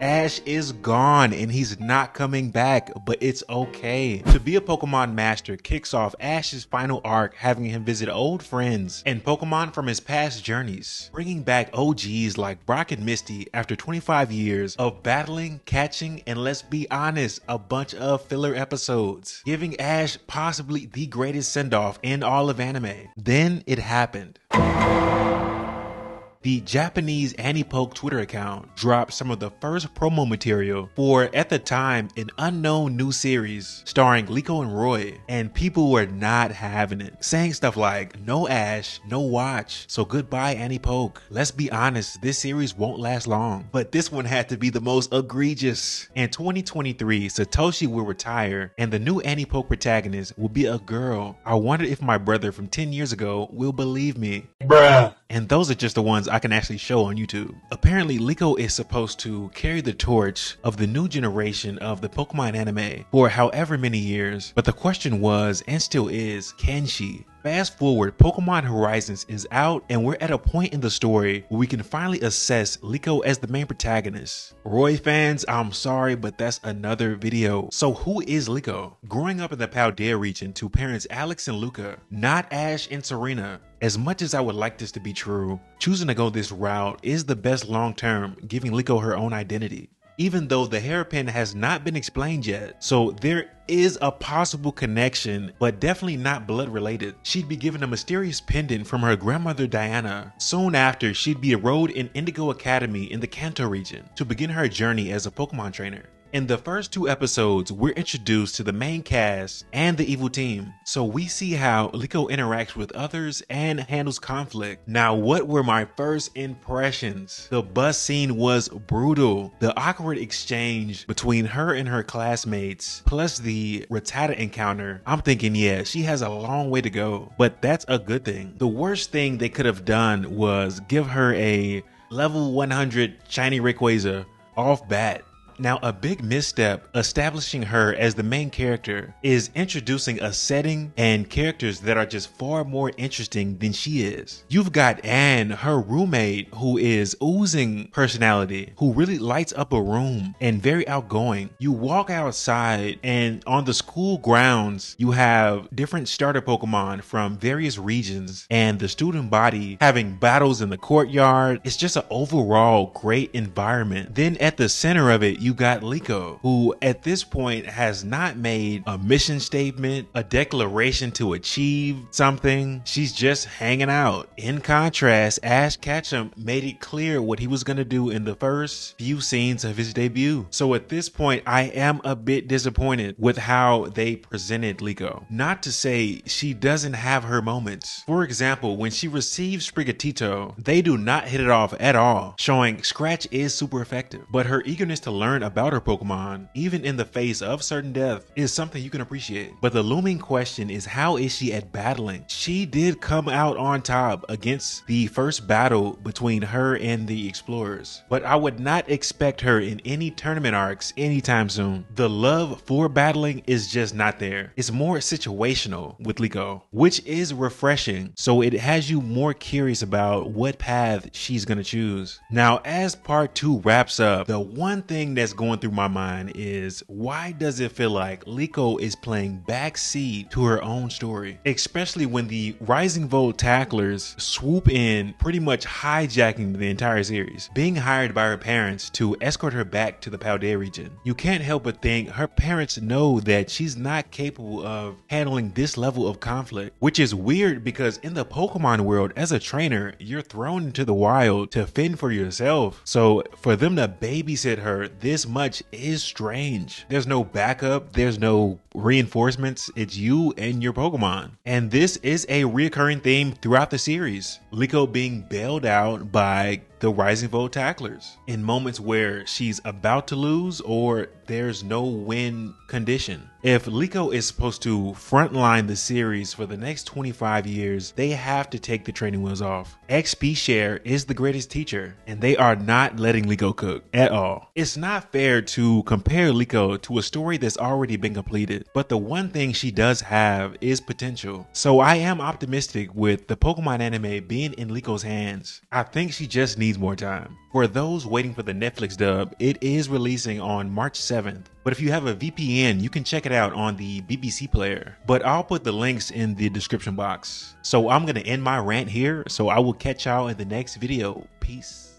Ash is gone and he's not coming back, but it's okay. To be a Pokemon master kicks off Ash's final arc, having him visit old friends and Pokemon from his past journeys, bringing back OGs like Brock and Misty after 25 years of battling, catching, and let's be honest, a bunch of filler episodes, giving Ash possibly the greatest send-off in all of anime. Then it happened. The Japanese Anipoke Twitter account dropped some of the first promo material for, at the time, an unknown new series starring Liko and Roy, and people were not having it, saying stuff like, no Ash, no watch, so goodbye Anipoke. Let's be honest, this series won't last long. But this one had to be the most egregious. In 2023, Satoshi will retire, and the new Anipoke protagonist will be a girl. I wonder if my brother from 10 years ago will believe me. Bruh. And those are just the ones I can actually show on YouTube. Apparently, Liko is supposed to carry the torch of the new generation of the Pokemon anime for however many years, but the question was, and still is, can she? Fast forward, Pokemon Horizons is out, and we're at a point in the story where we can finally assess Liko as the main protagonist. Roy fans, I'm sorry, but that's another video. So who is Liko? Growing up in the Paldea region to parents Alex and Luca, not Ash and Serena. As much as I would like this to be true, choosing to go this route is the best long term, giving Liko her own identity. Even though the hairpin has not been explained yet, so there is a possible connection, but definitely not blood related. She'd be given a mysterious pendant from her grandmother Diana. Soon after, she'd be enrolled in Indigo Academy in the Kanto region to begin her journey as a Pokemon trainer. In the first 2 episodes, we're introduced to the main cast and the evil team, so we see how Liko interacts with others and handles conflict. Now, what were my first impressions? The bus scene was brutal. The awkward exchange between her and her classmates, plus the Rattata encounter, I'm thinking, yeah, she has a long way to go, but that's a good thing. The worst thing they could have done was give her a level 100 shiny Rayquaza off bat. Now, a big misstep establishing her as the main character is introducing a setting and characters that are just far more interesting than she is. You've got Anne, her roommate, who is oozing personality, who really lights up a room and very outgoing. You walk outside and on the school grounds, you have different starter Pokemon from various regions and the student body having battles in the courtyard. It's just an overall great environment. Then at the center of it, you got Liko, who at this point has not made a mission statement, a declaration to achieve something. She's just hanging out. In contrast, Ash Ketchum made it clear what he was going to do in the first few scenes of his debut. So at this point, I am a bit disappointed with how they presented Liko. Not to say she doesn't have her moments. For example, when she receives Sprigatito, they do not hit it off at all, showing Scratch is super effective, but her eagerness to learn about her Pokemon, even in the face of certain death, is something you can appreciate. But the looming question is, how is she at battling? She did come out on top against the first battle between her and the Explorers, but I would not expect her in any tournament arcs anytime soon. The love for battling is just not there. It's more situational with Liko, which is refreshing, so it has you more curious about what path she's gonna choose. Now, as part 2 wraps up, the one thing that's going through my mind is, why does it feel like Liko is playing backseat to her own story? Especially when the Rising Volt tacklers swoop in, pretty much hijacking the entire series, being hired by her parents to escort her back to the Paldea region. You can't help but think her parents know that she's not capable of handling this level of conflict, which is weird because in the Pokemon world, as a trainer, you're thrown into the wild to fend for yourself. So for them to babysit her this much is strange. There's no backup, there's no reinforcements, it's you and your Pokemon. And this is a recurring theme throughout the series. Liko being bailed out by the Rising Volt tacklers in moments where she's about to lose or there's no win condition. If Liko is supposed to frontline the series for the next 25 years, they have to take the training wheels off. XP share is the greatest teacher, and they are not letting Liko cook at all. It's not fair to compare Liko to a story that's already been completed, but the one thing she does have is potential. So I am optimistic with the Pokemon anime being in Liko's hands. I think she just needs needs more time. For those waiting for the Netflix dub, it is releasing on March 7th. But if you have a VPN, you can check it out on the BBC player. But I'll put the links in the description box. So I'm gonna end my rant here, so I will catch y'all in the next video. Peace.